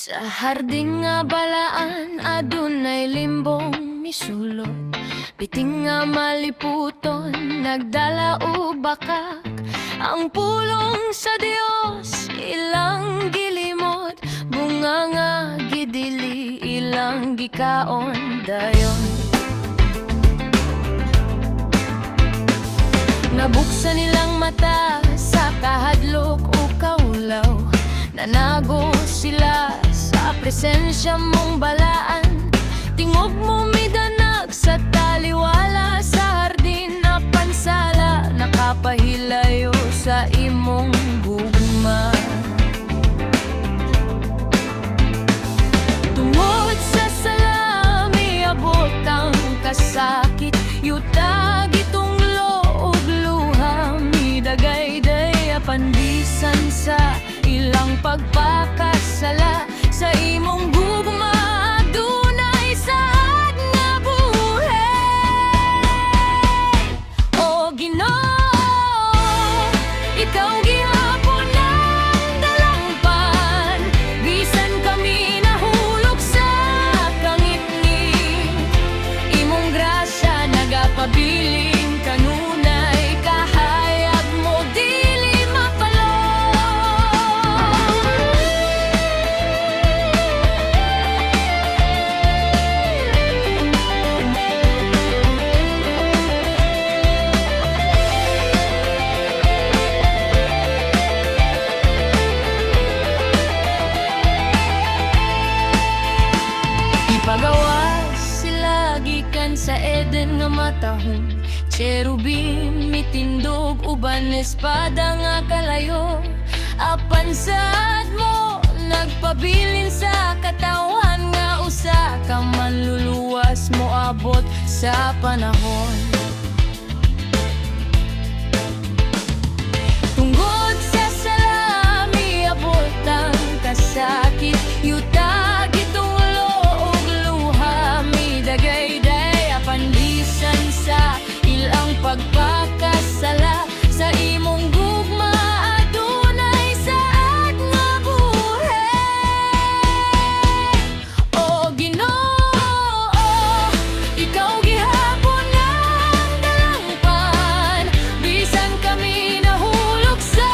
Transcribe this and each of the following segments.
Sa harding nga balaan adunay limbong misulot, biting nga maliputon nagdala o bakak. Ang pulong sa Dios ilang gilimot, bunga nga gidili ilang gikaon dayon. Nabuksan nilang mata sa kahadlok o kaulaw, nanago sila sa presensya mong balaan. Tingog mo midanag sa taliwala, sa hardin na pansala, nakapahilayo sa imong gugma. Tungod sa salami abot ang kasakit, yuta gitunglo ug luha, midagayday pandisan sa ilang pagpakasala. Sa imong gugma adunay saad nga buhay. O Ginoo, ikaw gihapon ang dalangpan, bisan kami nahulog sa kangitngit. Imong grasya nagapabiling kanunay, kahayag mo dili mapalo. Ipagawas sila gikan sa Eden nga matahong, cherubim mitindog uban espada nga kalayo. Apan saad mo nagpabilin sa katawan nga usa ka manluluwas mo abot sa panahon. Tungod sa salami abot ang kasakit, yuta gitunglo ug luha, midagayday pandisan sa ilang pagpakasala. Sa imong gugma adunay saad nga buhay. O Ginoo, ikaw gihapon ang dalangpan, bisan kami nahulog sa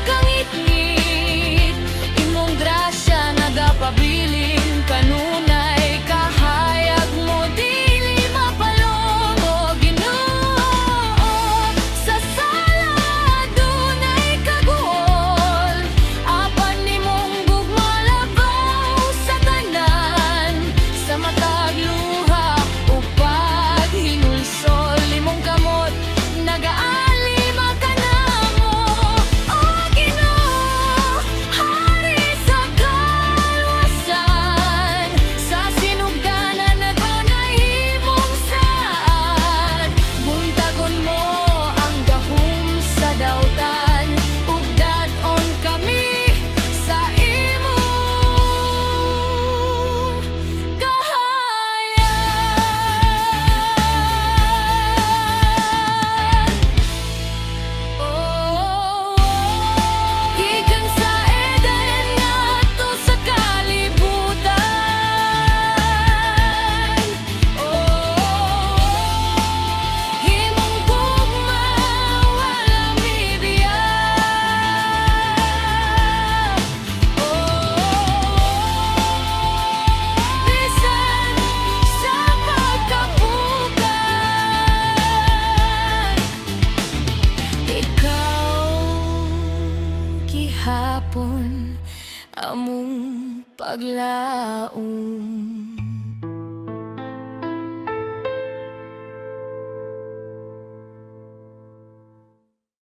kangitngit. Imong grasya nagapabiling kanunay, kahayag mo dili mapalong. O Ginoo, sa sala adunay kaguol, apan nimong gugma labaw sa tanan. Sa matag luha o paghinulsol, imong kamot nagaalima ka namo. O Ginoo, hari sa kalwasan, sa sinugdanan nagpanahimong saad. Buntagon mo ang gahom sa dautan, ug daton kami sa imong kahayag. Gikan sa Eden ngadto sa kalibutan, himong gugma wala mibiyak. Bisan sa pagkapukan, ikaw gihapon among paglaom.